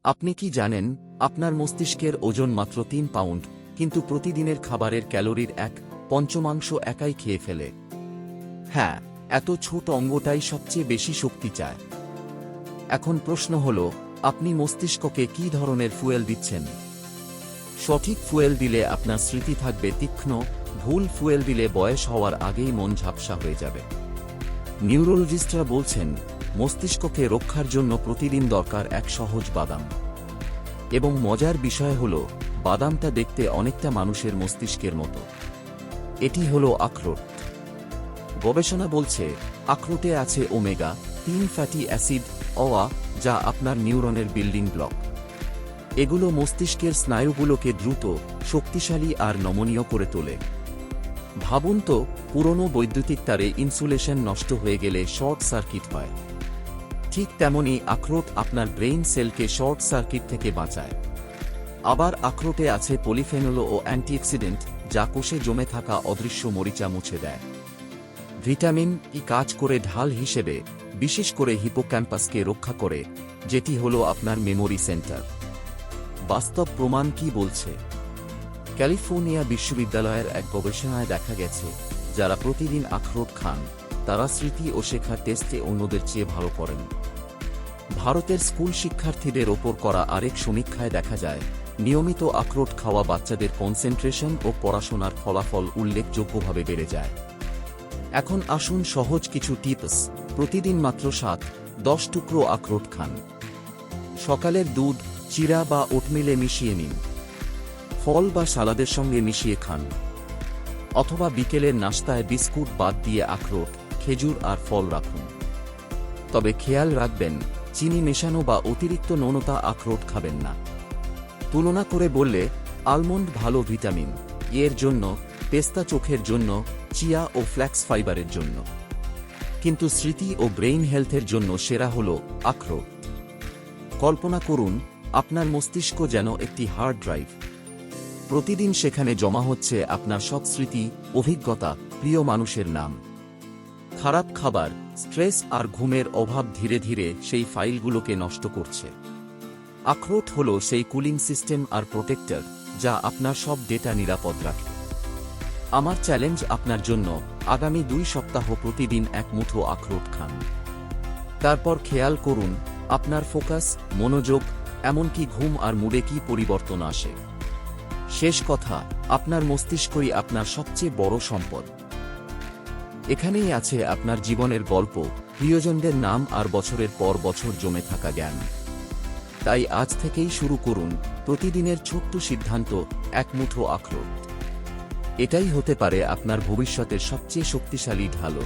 আপনি কি জানেন আপনার মস্তিষ্কের ওজন মাত্র ৩ পাউন্ড, কিন্তু প্রতিদিনের খাবারের ক্যালোরির 1/৫ একাই খেয়ে ফেলে? হ্যাঁ, এত ছোট অঙ্গটাই সবচেয়ে বেশি শক্তি চায়। এখন প্রশ্ন হল, আপনি মস্তিষ্ককে কী ধরনের ফুয়েল দিচ্ছেন? সঠিক ফুয়েল দিলে আপনার স্মৃতি থাকবে তীক্ষ্ণ, ভুল ফুয়েল দিলে বয়স হওয়ার আগেই মন ঝাপসা হয়ে যাবে। নিউরোলজিস্টরা বলছেন, মস্তিষ্ককে রক্ষার জন্য প্রতিদিন দরকার এক সহজ বাদাম। এবং মজার বিষয় হল, বাদামটা দেখতে অনেকটা মানুষের মস্তিষ্কের মতো। এটি হল আখরোট। গবেষণা বলছে, আখরোটে আছে ওমেগা-3 ফ্যাটি অ্যাসিড অয়া, যা আপনার নিউরনের বিল্ডিং ব্লক। এগুলো মস্তিষ্কের স্নায়ুগুলোকে দ্রুত, শক্তিশালী আর নমনীয় করে তোলে। ভাবুন তো, পুরনো বৈদ্যুতিক তারে ইনসুলেশন নষ্ট হয়ে গেলে শর্ট সার্কিট হয়। ঠিক তেমনি আখরোট আপনার ব্রেইন সেলকে শর্ট সার্কিট থেকে বাঁচায়। আবার আখরোটে আছে পলিফেনল ও অ্যান্টিঅক্সিডেন্ট, যা কোষে জমে থাকা অদৃশ্য মরিচা মুছে দেয়। ভিটামিন ই কাজ করে ঢাল হিসেবে, বিশেষ করে হিপোক্যাম্পাসকে রক্ষা করে, যেটি হল আপনার মেমোরি সেন্টার। বাস্তব প্রমাণ কি বলছে? ক্যালিফোর্নিয়া বিশ্ববিদ্যালয়ের এক গবেষণায় দেখা গেছে, যারা প্রতিদিন আখরোট খান, তারা স্মৃতি ও শেখার টেস্টে অন্যদের চেয়ে ভালো করেন। ভারতের স্কুল শিক্ষার্থীদের ওপর করা আরেক সমীক্ষায় দেখা যায়, নিয়মিত আখরোট খাওয়া বাচ্চাদের কনসেন্ট্রেশন ও পড়াশোনার ফলাফল উল্লেখযোগ্যভাবে বেড়ে যায়। এখন আসুন সহজ কিছু টিপস। প্রতিদিন মাত্র 7-10 টুকরো আখরোট খান। সকালের দুধ, চিরা বা ওটমিলে মিশিয়ে নিন। ফল বা সালাদের সঙ্গে মিশিয়ে খান। অথবা বিকেলের নাশতায় বিস্কুট বাদ দিয়ে আখরোট, খেজুর আর ফল রাখুন। তবে খেয়াল রাখবেন, চিনি মেশানো বা অতিরিক্ত নোনতা আখরোট খাবেন না। তুলনা করে বললে, আলমন্ড ভালো ভিটামিন এর জন্য, পেস্তা চোখের জন্য, চিয়া ও ফ্ল্যাক্স ফাইবারের জন্য। কিন্তু স্মৃতি ও ব্রেইন হেলথের জন্য সেরা হল আখরোট। কল্পনা করুন, আপনার মস্তিষ্ক যেন একটি হার্ড ড্রাইভ। প্রতিদিন সেখানে জমা হচ্ছে আপনার সব স্মৃতি, অভিজ্ঞতা, প্রিয় মানুষের নাম। খারাপ খাবার, স্ট্রেস আর ঘুমের অভাব ধীরে ধীরে সেই ফাইলগুলোকে নষ্ট করছে। আখরোট হল সেই কুলিং সিস্টেম আর প্রোটেক্টর, যা আপনার সব ডেটা নিরাপদ রাখে। আমার চ্যালেঞ্জ আপনার জন্য, আগামী 2 সপ্তাহ প্রতিদিন এক মুঠো আখরোট খান। তারপর খেয়াল করুন, আপনার ফোকাস, মনোযোগ, এমনকি ঘুম আর মুডে কি পরিবর্তন আসে। শেষ কথা, আপনার মস্তিষ্কই আপনার সবচেয়ে বড় সম্পদ। এখানেই আছে আপনার জীবনের গল্প, প্রিয়জনদের নাম আর বছরের পর বছর জমে থাকা জ্ঞান। তাই আজ থেকেই শুরু করুন, প্রতিদিনের ছোট্ট সিদ্ধান্ত, এক মুঠো আখরোট। এটাই হতে পারে আপনার ভবিষ্যতের সবচেয়ে শক্তিশালী ঢাল।